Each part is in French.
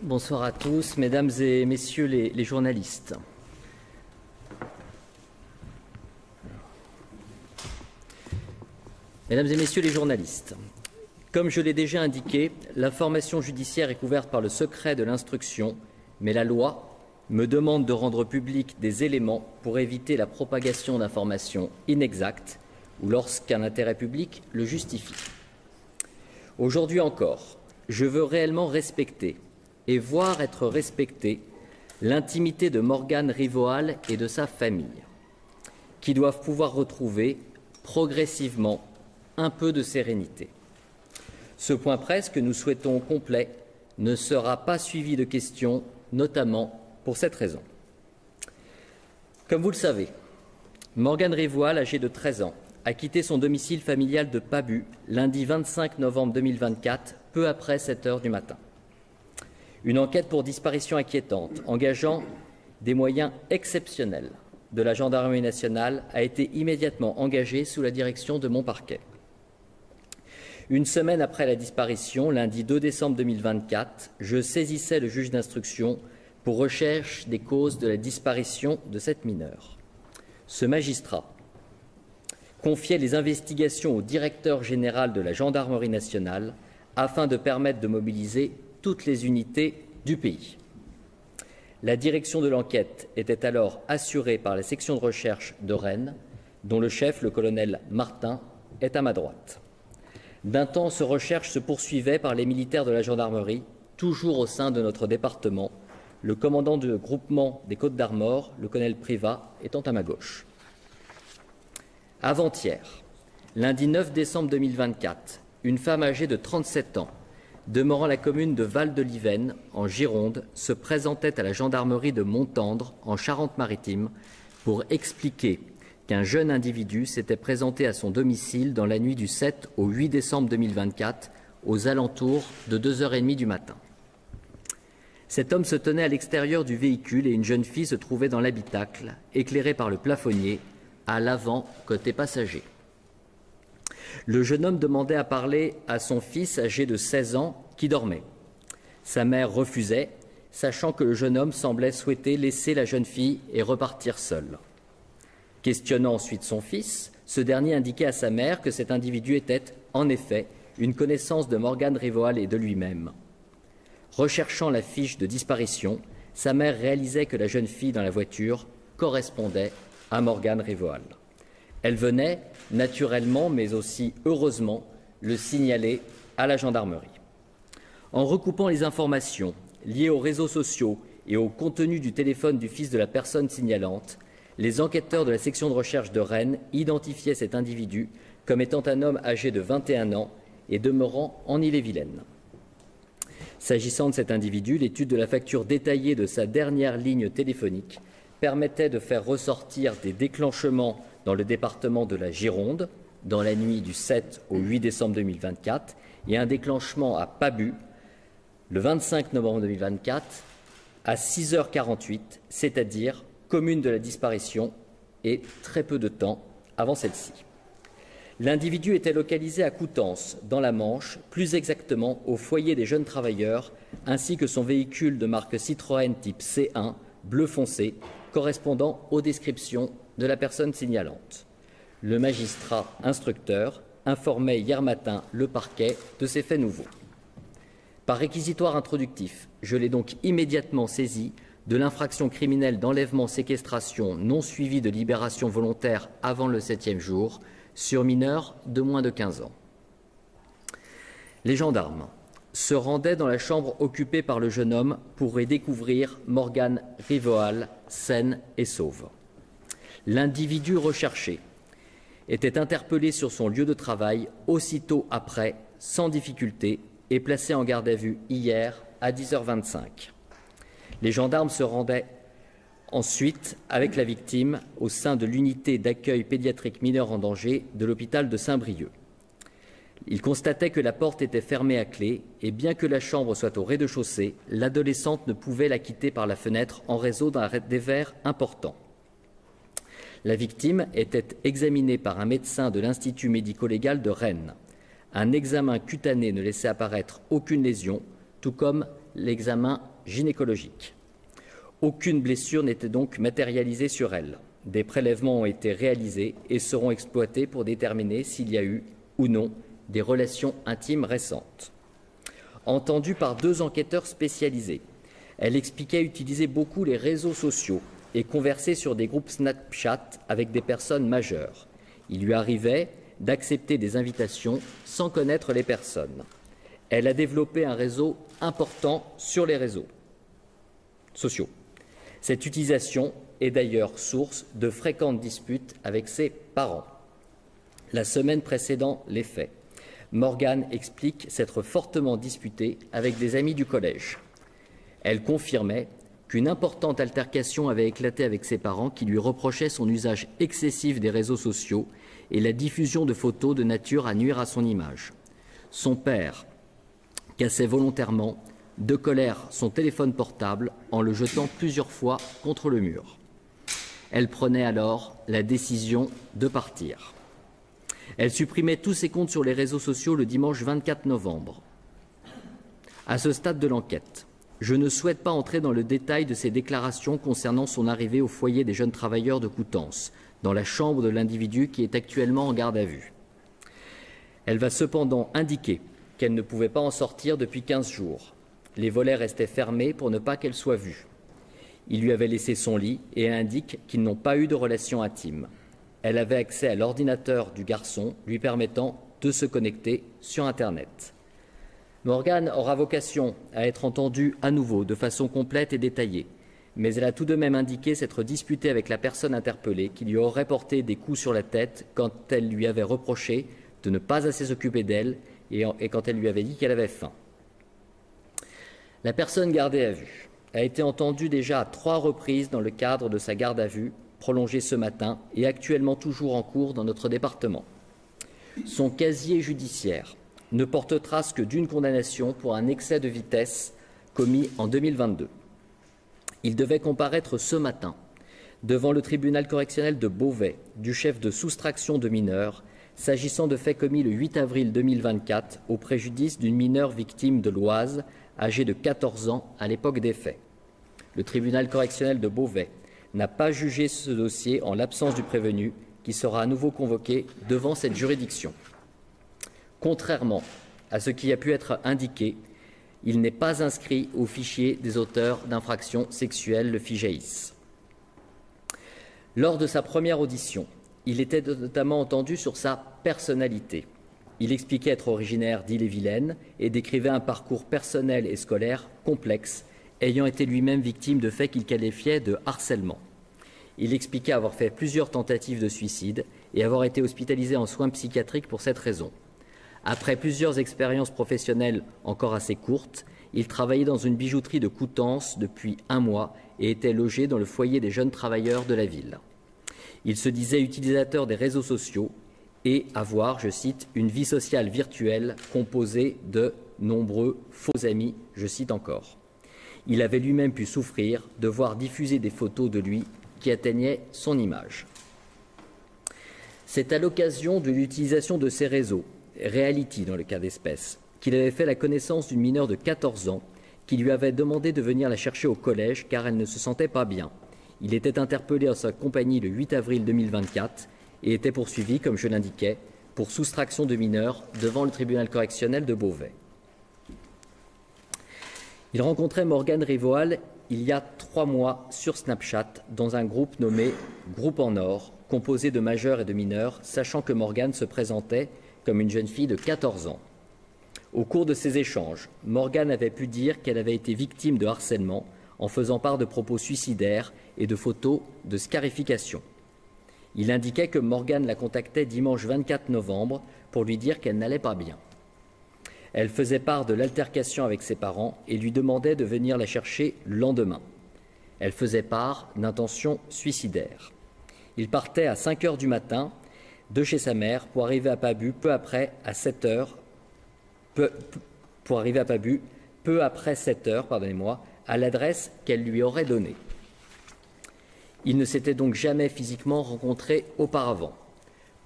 Bonsoir à tous, mesdames et messieurs les journalistes. Mesdames et messieurs les journalistes, comme je l'ai déjà indiqué, l'information judiciaire est couverte par le secret de l'instruction, mais la loi me demande de rendre public des éléments pour éviter la propagation d'informations inexactes ou lorsqu'un intérêt public le justifie. Aujourd'hui encore, je veux réellement respecter et voir être respectée l'intimité de Morgane Rivoal et de sa famille, qui doivent pouvoir retrouver progressivement un peu de sérénité. Ce point presse que nous souhaitons complet ne sera pas suivi de questions, notamment pour cette raison. Comme vous le savez, Morgane Rivoal, âgée de 13 ans, a quitté son domicile familial de Pabu lundi 25 novembre 2024, peu après 7 heures du matin. Une enquête pour disparition inquiétante, engageant des moyens exceptionnels de la gendarmerie nationale, a été immédiatement engagée sous la direction de mon parquet. Une semaine après la disparition, lundi 2 décembre 2024, je saisissais le juge d'instruction pour recherche des causes de la disparition de cette mineure. Ce magistrat confiait les investigations au directeur général de la gendarmerie nationale afin de permettre de mobiliser toutes les unités du pays. La direction de l'enquête était alors assurée par la section de recherche de Rennes, dont le chef, le colonel Martin, est à ma droite. D'intenses recherches se poursuivaient par les militaires de la gendarmerie, toujours au sein de notre département, le commandant du groupement des Côtes-d'Armor, le colonel Privat, étant à ma gauche. Avant-hier, lundi 9 décembre 2024, une femme âgée de 37 ans, demeurant la commune de Val-de-Livenne, en Gironde, se présentait à la gendarmerie de Montendre, en Charente-Maritime, pour expliquer qu'un jeune individu s'était présenté à son domicile dans la nuit du 7 au 8 décembre 2024, aux alentours de 2h30 du matin. Cet homme se tenait à l'extérieur du véhicule et une jeune fille se trouvait dans l'habitacle, éclairée par le plafonnier, à l'avant côté passager. Le jeune homme demandait à parler à son fils âgé de 16 ans qui dormait. Sa mère refusait, sachant que le jeune homme semblait souhaiter laisser la jeune fille et repartir seul. Questionnant ensuite son fils, ce dernier indiquait à sa mère que cet individu était, en effet, une connaissance de Morgane Rivoal et de lui-même. Recherchant la fiche de disparition, sa mère réalisait que la jeune fille dans la voiture correspondait à Morgane Rivoal. Elle venait, naturellement, mais aussi heureusement, le signaler à la gendarmerie. En recoupant les informations liées aux réseaux sociaux et au contenu du téléphone du fils de la personne signalante, les enquêteurs de la section de recherche de Rennes identifiaient cet individu comme étant un homme âgé de 21 ans et demeurant en Ille-et-Vilaine. S'agissant de cet individu, l'étude de la facture détaillée de sa dernière ligne téléphonique permettait de faire ressortir des déclenchements dans le département de la Gironde, dans la nuit du 7 au 8 décembre 2024, et un déclenchement à Pabu, le 25 novembre 2024, à 6h48, c'est-à-dire commune de la disparition, et très peu de temps avant celle-ci. L'individu était localisé à Coutances, dans la Manche, plus exactement au foyer des jeunes travailleurs, ainsi que son véhicule de marque Citroën type C1, bleu foncé, correspondant aux descriptions de la personne signalante. Le magistrat instructeur informait hier matin le parquet de ces faits nouveaux. Par réquisitoire introductif, je l'ai donc immédiatement saisi de l'infraction criminelle d'enlèvement-séquestration non suivie de libération volontaire avant le 7e jour sur mineur de moins de 15 ans. Les gendarmes se rendaient dans la chambre occupée par le jeune homme pour y découvrir Morgane Rivoal, saine et sauve. L'individu recherché était interpellé sur son lieu de travail aussitôt après, sans difficulté, et placé en garde à vue hier à 10h25. Les gendarmes se rendaient ensuite avec la victime au sein de l'unité d'accueil pédiatrique mineurs en danger de l'hôpital de Saint-Brieuc. Ils constataient que la porte était fermée à clé et bien que la chambre soit au rez-de-chaussée, l'adolescente ne pouvait la quitter par la fenêtre en raison d'un dévers important. La victime était examinée par un médecin de l'Institut médico-légal de Rennes. Un examen cutané ne laissait apparaître aucune lésion, tout comme l'examen gynécologique. Aucune blessure n'était donc matérialisée sur elle. Des prélèvements ont été réalisés et seront exploités pour déterminer s'il y a eu ou non des relations intimes récentes. Entendue par 2 enquêteurs spécialisés, elle expliquait utiliser beaucoup les réseaux sociaux et converser sur des groupes Snapchat avec des personnes majeures. Il lui arrivait d'accepter des invitations sans connaître les personnes. Elle a développé un réseau important sur les réseaux sociaux. Cette utilisation est d'ailleurs source de fréquentes disputes avec ses parents. La semaine précédant les faits, Morgane explique s'être fortement disputée avec des amis du collège. Elle confirmait qu'une importante altercation avait éclaté avec ses parents qui lui reprochaient son usage excessif des réseaux sociaux et la diffusion de photos de nature à nuire à son image. Son père cassait volontairement, de colère, son téléphone portable en le jetant plusieurs fois contre le mur. Elle prenait alors la décision de partir. Elle supprimait tous ses comptes sur les réseaux sociaux le dimanche 24 novembre. À ce stade de l'enquête, je ne souhaite pas entrer dans le détail de ses déclarations concernant son arrivée au foyer des jeunes travailleurs de Coutances, dans la chambre de l'individu qui est actuellement en garde à vue. Elle va cependant indiquer qu'elle ne pouvait pas en sortir depuis 15 jours. Les volets restaient fermés pour ne pas qu'elle soit vue. Il lui avait laissé son lit et elle indique qu'ils n'ont pas eu de relation intime. Elle avait accès à l'ordinateur du garçon, lui permettant de se connecter sur Internet. Morgane aura vocation à être entendue à nouveau de façon complète et détaillée, mais elle a tout de même indiqué s'être disputée avec la personne interpellée qui lui aurait porté des coups sur la tête quand elle lui avait reproché de ne pas assez s'occuper d'elle et quand elle lui avait dit qu'elle avait faim. La personne gardée à vue a été entendue déjà à 3 reprises dans le cadre de sa garde à vue, prolongée ce matin et actuellement toujours en cours dans notre département. Son casier judiciaire ne porte trace que d'une condamnation pour un excès de vitesse commis en 2022. Il devait comparaître ce matin devant le tribunal correctionnel de Beauvais du chef de soustraction de mineurs s'agissant de faits commis le 8 avril 2024 au préjudice d'une mineure victime de l'Oise âgée de 14 ans à l'époque des faits. Le tribunal correctionnel de Beauvais n'a pas jugé ce dossier en l'absence du prévenu qui sera à nouveau convoqué devant cette juridiction. Contrairement à ce qui a pu être indiqué, il n'est pas inscrit au fichier des auteurs d'infractions sexuelles, le FIGEIS. Lors de sa première audition, il était notamment entendu sur sa personnalité. Il expliquait être originaire d'Ille-et-Vilaine et décrivait un parcours personnel et scolaire complexe, ayant été lui-même victime de faits qu'il qualifiait de harcèlement. Il expliquait avoir fait plusieurs tentatives de suicide et avoir été hospitalisé en soins psychiatriques pour cette raison. Après plusieurs expériences professionnelles encore assez courtes, il travaillait dans une bijouterie de Coutances depuis 1 mois et était logé dans le foyer des jeunes travailleurs de la ville. Il se disait utilisateur des réseaux sociaux et avoir, je cite, une vie sociale virtuelle composée de nombreux faux amis, je cite encore. Il avait lui-même pu souffrir de voir diffuser des photos de lui qui atteignaient son image. C'est à l'occasion de l'utilisation de ces réseaux, Reality dans le cas d'espèce, qu'il avait fait la connaissance d'une mineure de 14 ans qui lui avait demandé de venir la chercher au collège car elle ne se sentait pas bien. Il était interpellé en sa compagnie le 8 avril 2024 et était poursuivi, comme je l'indiquais, pour soustraction de mineurs devant le tribunal correctionnel de Beauvais. Il rencontrait Morgane Rivoal il y a 3 mois sur Snapchat dans un groupe nommé Groupe en Or, composé de majeurs et de mineurs, sachant que Morgane se présentait comme une jeune fille de 14 ans. Au cours de ces échanges, Morgane avait pu dire qu'elle avait été victime de harcèlement en faisant part de propos suicidaires et de photos de scarification. Il indiquait que Morgane la contactait dimanche 24 novembre pour lui dire qu'elle n'allait pas bien. Elle faisait part de l'altercation avec ses parents et lui demandait de venir la chercher le lendemain. Elle faisait part d'intentions suicidaires. Il partait à 5 heures du matin de chez sa mère pour arriver à Pabu peu après 7 heures, à l'adresse qu'elle lui aurait donnée. Ils ne s'étaient donc jamais physiquement rencontrés auparavant.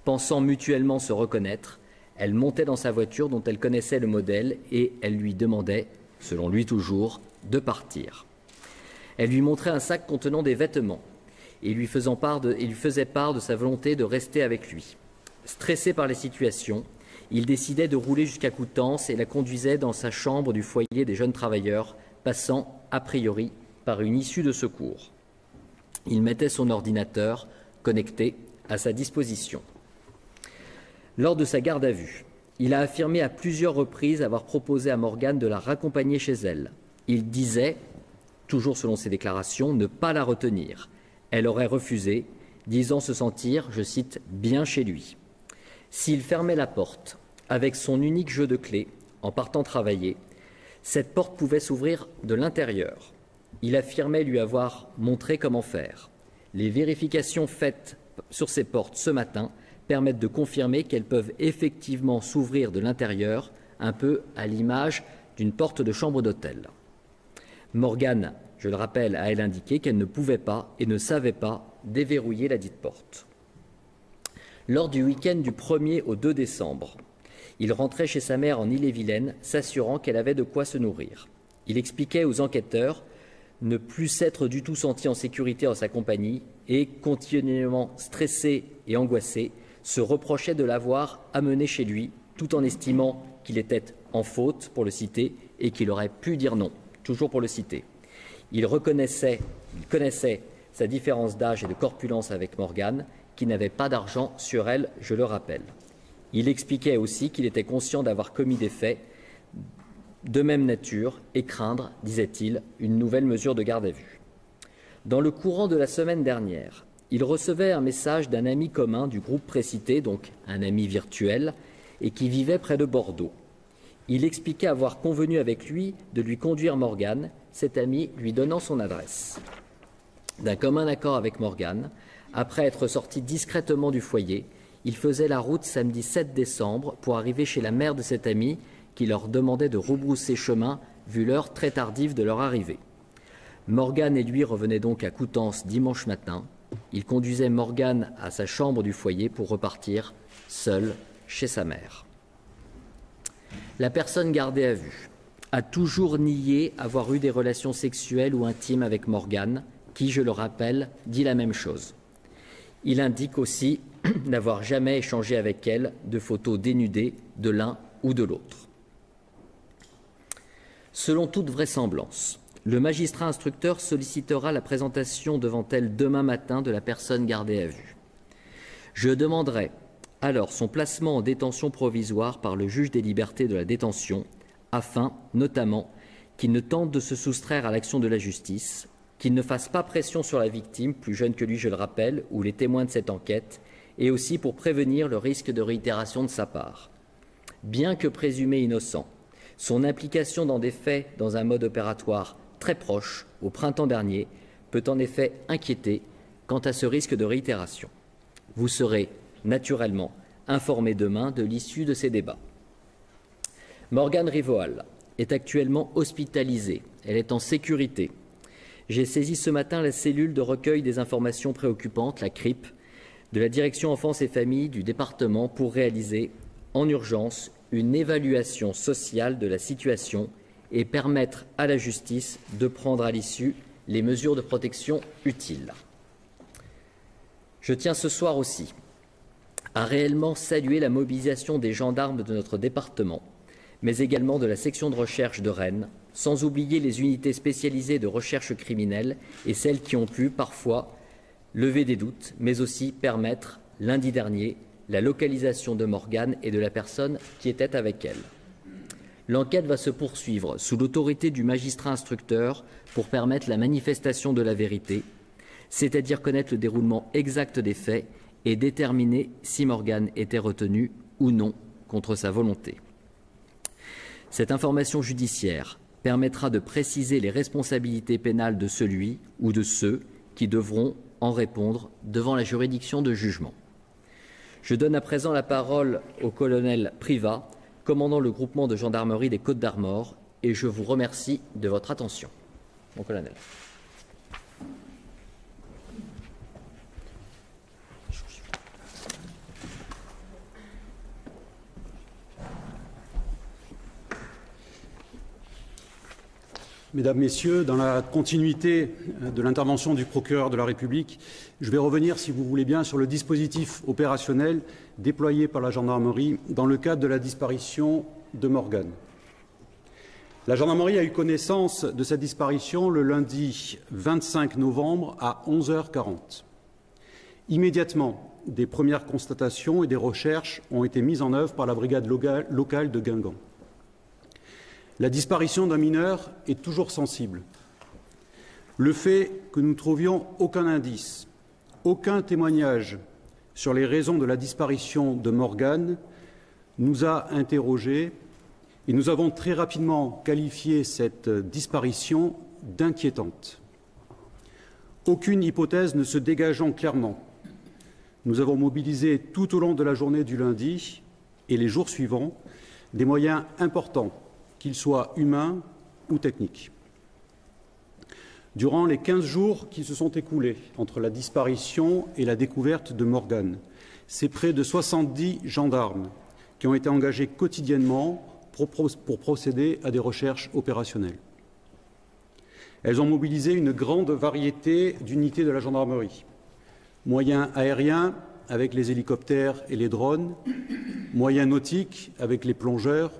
Pensant mutuellement se reconnaître, elle montait dans sa voiture dont elle connaissait le modèle et elle lui demandait selon lui toujours, de partir. Elle lui montrait un sac contenant des vêtements et lui faisait part de sa volonté de rester avec lui. Stressé par les situations, il décidait de rouler jusqu'à Coutances et la conduisait dans sa chambre du foyer des jeunes travailleurs, passant, a priori, par une issue de secours. Il mettait son ordinateur, connecté, à sa disposition. Lors de sa garde à vue, il a affirmé à plusieurs reprises avoir proposé à Morgane de la raccompagner chez elle. Il disait, toujours selon ses déclarations, ne pas la retenir. Elle aurait refusé, disant se sentir, je cite, « bien chez lui ». S'il fermait la porte avec son unique jeu de clés en partant travailler, cette porte pouvait s'ouvrir de l'intérieur. Il affirmait lui avoir montré comment faire. Les vérifications faites sur ces portes ce matin permettent de confirmer qu'elles peuvent effectivement s'ouvrir de l'intérieur, un peu à l'image d'une porte de chambre d'hôtel. Morgane, je le rappelle, a elle indiqué qu'elle ne pouvait pas et ne savait pas déverrouiller la dite porte. Lors du week-end du 1er au 2 décembre, il rentrait chez sa mère en Ille-et-Vilaine, s'assurant qu'elle avait de quoi se nourrir. Il expliquait aux enquêteurs ne plus s'être du tout senti en sécurité en sa compagnie et, continuellement stressé et angoissé, se reprochait de l'avoir amené chez lui, tout en estimant qu'il était en faute, pour le citer, et qu'il aurait pu dire non, toujours pour le citer. Il connaissait sa différence d'âge et de corpulence avec Morgane, qui n'avait pas d'argent sur elle, je le rappelle. Il expliquait aussi qu'il était conscient d'avoir commis des faits de même nature et craindre, disait-il, une nouvelle mesure de garde à vue. Dans le courant de la semaine dernière, il recevait un message d'un ami commun du groupe précité, donc un ami virtuel, et qui vivait près de Bordeaux. Il expliquait avoir convenu avec lui de lui conduire Morgane, cet ami lui donnant son adresse. D'un commun accord avec Morgane, après être sorti discrètement du foyer, il faisait la route samedi 7 décembre pour arriver chez la mère de cet ami qui leur demandait de rebrousser chemin vu l'heure très tardive de leur arrivée. Morgane et lui revenaient donc à Coutances dimanche matin. Il conduisait Morgane à sa chambre du foyer pour repartir seul chez sa mère. La personne gardée à vue a toujours nié avoir eu des relations sexuelles ou intimes avec Morgane, qui, je le rappelle, dit la même chose. Il indique aussi n'avoir jamais échangé avec elle de photos dénudées de l'un ou de l'autre. Selon toute vraisemblance, le magistrat instructeur sollicitera la présentation devant elle demain matin de la personne gardée à vue. Je demanderai alors son placement en détention provisoire par le juge des libertés de la détention, afin, notamment, qu'il ne tente de se soustraire à l'action de la justice, qu'il ne fasse pas pression sur la victime, plus jeune que lui, je le rappelle, ou les témoins de cette enquête, et aussi pour prévenir le risque de réitération de sa part. Bien que présumé innocent, son implication dans des faits dans un mode opératoire très proche, au printemps dernier, peut en effet inquiéter quant à ce risque de réitération. Vous serez naturellement informé demain de l'issue de ces débats. Morgane Rivoal est actuellement hospitalisée. Elle est en sécurité. J'ai saisi ce matin la cellule de recueil des informations préoccupantes, la CRIP, de la Direction Enfance et Famille du département pour réaliser en urgence une évaluation sociale de la situation et permettre à la justice de prendre à l'issue les mesures de protection utiles. Je tiens ce soir aussi à réellement saluer la mobilisation des gendarmes de notre département, mais également de la section de recherche de Rennes, sans oublier les unités spécialisées de recherche criminelle et celles qui ont pu, parfois, lever des doutes, mais aussi permettre, lundi dernier, la localisation de Morgane et de la personne qui était avec elle. L'enquête va se poursuivre sous l'autorité du magistrat instructeur pour permettre la manifestation de la vérité, c'est-à-dire connaître le déroulement exact des faits et déterminer si Morgane était retenue ou non contre sa volonté. Cette information judiciaire permettra de préciser les responsabilités pénales de celui ou de ceux qui devront en répondre devant la juridiction de jugement. Je donne à présent la parole au colonel Privat, commandant le groupement de gendarmerie des Côtes-d'Armor, et je vous remercie de votre attention. Mon colonel. Mesdames, Messieurs, dans la continuité de l'intervention du procureur de la République, je vais revenir, si vous voulez bien, sur le dispositif opérationnel déployé par la gendarmerie dans le cadre de la disparition de Morgane. La gendarmerie a eu connaissance de cette disparition le lundi 25 novembre à 11h40. Immédiatement, des premières constatations et des recherches ont été mises en œuvre par la brigade locale de Guingamp. La disparition d'un mineur est toujours sensible. Le fait que nous ne trouvions aucun indice, aucun témoignage sur les raisons de la disparition de Morgane nous a interrogés et nous avons très rapidement qualifié cette disparition d'inquiétante. Aucune hypothèse ne se dégageant clairement, nous avons mobilisé tout au long de la journée du lundi et les jours suivants des moyens importants, qu'ils soient humains ou techniques. Durant les 15 jours qui se sont écoulés entre la disparition et la découverte de Morgane, c'est près de 70 gendarmes qui ont été engagés quotidiennement pour procéder à des recherches opérationnelles. Elles ont mobilisé une grande variété d'unités de la gendarmerie. Moyens aériens avec les hélicoptères et les drones, moyens nautiques avec les plongeurs,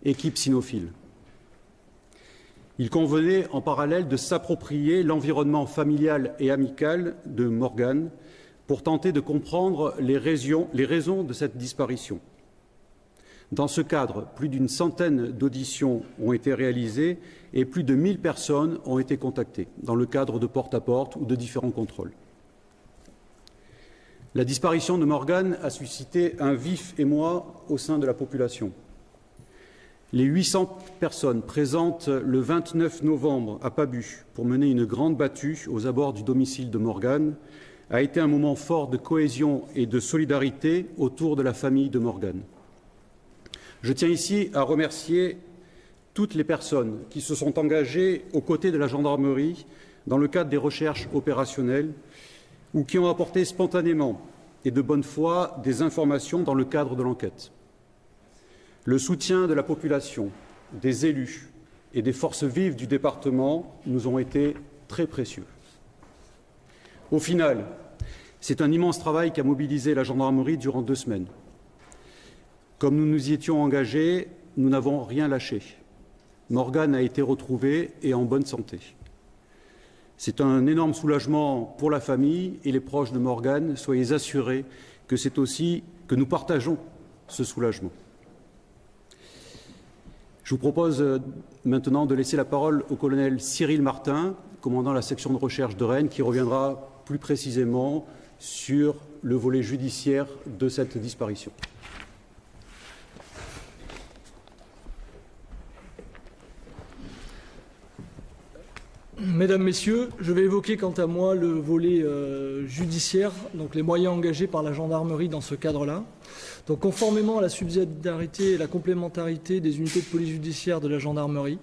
équipe cynophile. Il convenait en parallèle de s'approprier l'environnement familial et amical de Morgane pour tenter de comprendre les raisons de cette disparition. Dans ce cadre, plus d'une centaine d'auditions ont été réalisées et plus de 1000 personnes ont été contactées dans le cadre de porte-à-porte ou de différents contrôles. La disparition de Morgane a suscité un vif émoi au sein de la population. Les 800 personnes présentes le 29 novembre à Pabu pour mener une grande battue aux abords du domicile de Morgane a été un moment fort de cohésion et de solidarité autour de la famille de Morgane. Je tiens ici à remercier toutes les personnes qui se sont engagées aux côtés de la gendarmerie dans le cadre des recherches opérationnelles ou qui ont apporté spontanément et de bonne foi des informations dans le cadre de l'enquête. Le soutien de la population, des élus et des forces vives du département nous ont été très précieux. Au final, c'est un immense travail qui a mobilisé la gendarmerie durant 2 semaines. Comme nous nous y étions engagés, nous n'avons rien lâché. Morgane a été retrouvée et en bonne santé. C'est un énorme soulagement pour la famille et les proches de Morgane. Soyez assurés que c'est aussi que nous partageons ce soulagement. Je vous propose maintenant de laisser la parole au colonel Cyril Martin, commandant la section de recherche de Rennes, qui reviendra plus précisément sur le volet judiciaire de cette disparition. Mesdames, Messieurs, je vais évoquer quant à moi le volet judiciaire, donc les moyens engagés par la gendarmerie dans ce cadre-là. Donc, conformément à la subsidiarité et la complémentarité des unités de police judiciaire de la gendarmerie,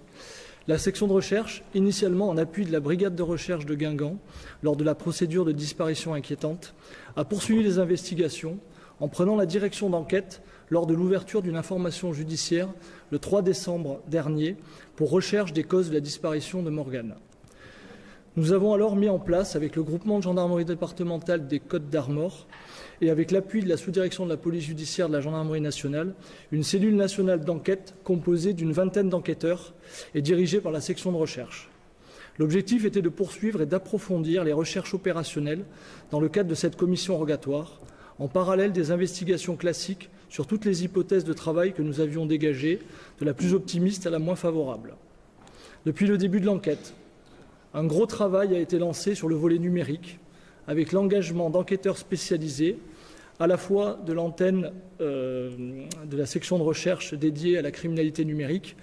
la section de recherche, initialement en appui de la brigade de recherche de Guingamp, lors de la procédure de disparition inquiétante, a poursuivi les investigations en prenant la direction d'enquête lors de l'ouverture d'une information judiciaire le 3 décembre dernier pour recherche des causes de la disparition de Morgane. Nous avons alors mis en place, avec le groupement de gendarmerie départementale des Côtes-d'Armor et avec l'appui de la sous-direction de la police judiciaire de la gendarmerie nationale, une cellule nationale d'enquête composée d'une vingtaine d'enquêteurs et dirigée par la section de recherche. L'objectif était de poursuivre et d'approfondir les recherches opérationnelles dans le cadre de cette commission rogatoire, en parallèle des investigations classiques sur toutes les hypothèses de travail que nous avions dégagées, de la plus optimiste à la moins favorable. Depuis le début de l'enquête, un gros travail a été lancé sur le volet numérique, avec l'engagement d'enquêteurs spécialisés, à la fois de l'antenne de la section de recherche dédiée à la criminalité numérique,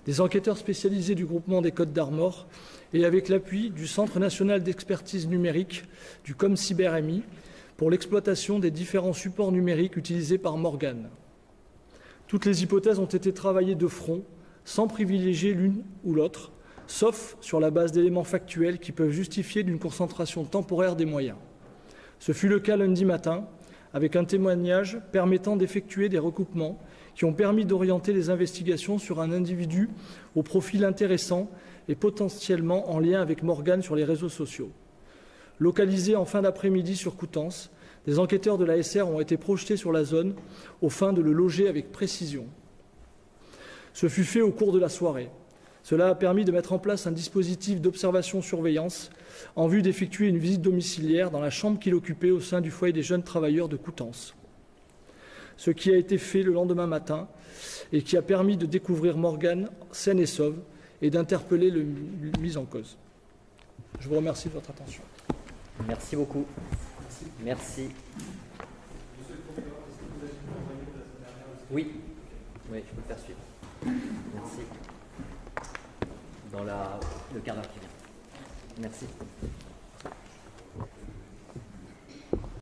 des enquêteurs spécialisés du groupement des Côtes-d'Armor et avec l'appui du Centre national d'expertise numérique, du ComCyberMI, pour l'exploitation des différents supports numériques utilisés par Morgane. Toutes les hypothèses ont été travaillées de front, sans privilégier l'une ou l'autre, sauf sur la base d'éléments factuels qui peuvent justifier d'une concentration temporaire des moyens. Ce fut le cas lundi matin, avec un témoignage permettant d'effectuer des recoupements qui ont permis d'orienter les investigations sur un individu au profil intéressant et potentiellement en lien avec Morgane sur les réseaux sociaux. Localisés en fin d'après-midi sur Coutances, des enquêteurs de la SR ont été projetés sur la zone aux fins de le loger avec précision. Ce fut fait au cours de la soirée. Cela a permis de mettre en place un dispositif d'observation-surveillance en vue d'effectuer une visite domiciliaire dans la chambre qu'il occupait au sein du foyer des jeunes travailleurs de Coutances. Ce qui a été fait le lendemain matin et qui a permis de découvrir Morgane saine et sauve et d'interpeller le mis en cause. Je vous remercie de votre attention. Merci beaucoup. Merci. Oui, oui, je peux le faire suivre. Merci. Dans le quart d'heure qui vient. Merci.